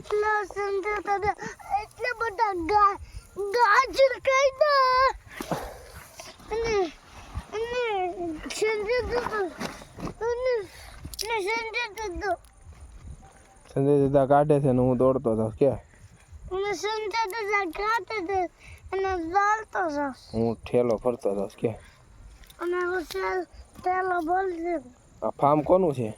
એટલા સંજય દાદા એટલા બધા ગાજર ખાઈ અને સંજય દાદા કાઢે છે ને હું દોડતો હતો કે સંજય દાદા કાઢે છે અને દોડતો હતો હું ઠેલો ફરતો હતો કે અને હું ઠેલો બોલશે આ ફાર્મ કોનું છે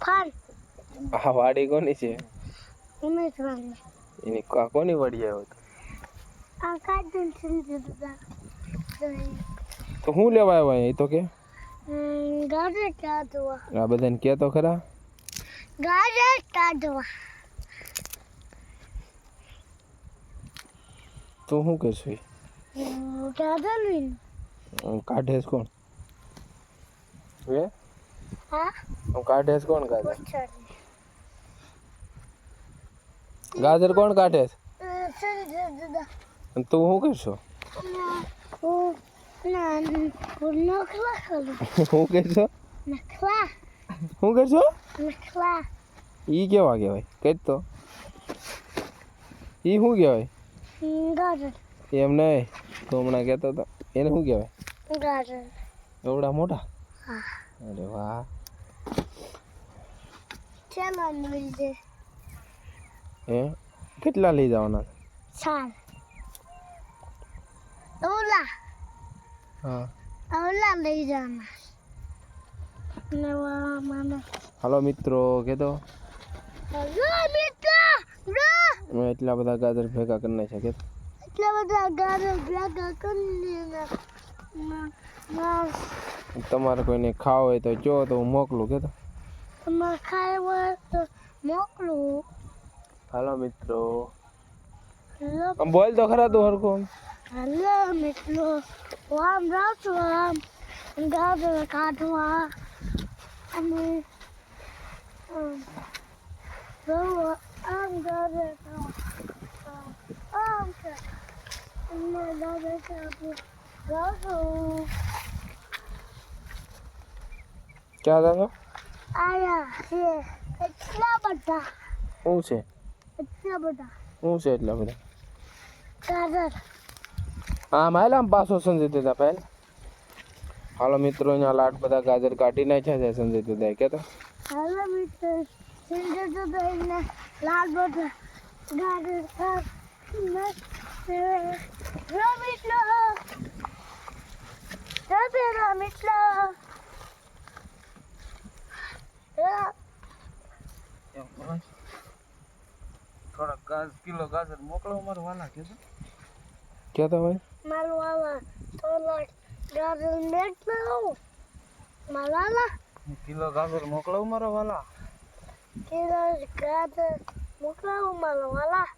ફાન આ વાડી કોની છે ઉમેશવાણી એની કોની વાડી આવ્યો હતો આ કાઢે સંજય દાદા તો હું લેવા આવ્યા એ તો કે ગાજર કાઢવા આ બધાને કે તો ખરા ગાજર કાઢવા તું શું કરશું ગાજર લઈને કાઢે છે કોણ હે હા કાઢે છે કોણ ગાજર પૂછડી ગાજર કોણ કાઢે છે સંજય દાદા અને તું શું કરશો નખલા કરું શું કરશો નખલા શું કરશો નખલા ઈ કેવા કહેવાય કઈ તો ઈ શું કહેવાય ગાજર એમ નહીં તો હમણાં કહેતો હતો એને શું કહેવાય ગાજર એવડા મોટા હા અરે વાહ ચાલો મળીએ હે કેટલા લઈ જવાના ચાલ ઓલા હા ઓલા લઈ જાના નવા મને હાલો મિત્રો કહેતો હેલો મિત્ર મેં એટલા બધા ગાજર ભેગા કરી નાખ્યા કે એટલા બધા ગાજર ભેગા કરી તમારે કોઈને ખાવ હોય તો જો તો હું મોકલું કે તમારે ખાય હોય તો મોકલું હાલો મિત્રો હેલો આમ બોલ તો ખરા તું હરખું હેલો મિત્રો આમ રાતું આમ ગાજર કાઢવા અને આમ ગાજર આમ અને ગાજર કાઢવું રાતું ક્યાં દાદા આયા છે એટલા બધા શું છે એટલા બધા શું છે એટલા બધા ગાજર આમ હાલ આમ પાછો સંજય દાદા પહેલ હાલો મિત્રો અહીંયા લાટ બધા ગાજર કાઢી નાખ્યા છે સંજય દાદા કહેતો હેલો મિત્ર સંજય દાદા લાલ બધા ગાજર થોડા કિલો ગાજર મોકલો મારે વાલા કહેતો ભાઈ મારું વાલા થોડા ગાજર મેટલો માલા કિલો ગાજર મોકલો મારા વાલા કિલો ગાજર મોકલાવું મારા વાલા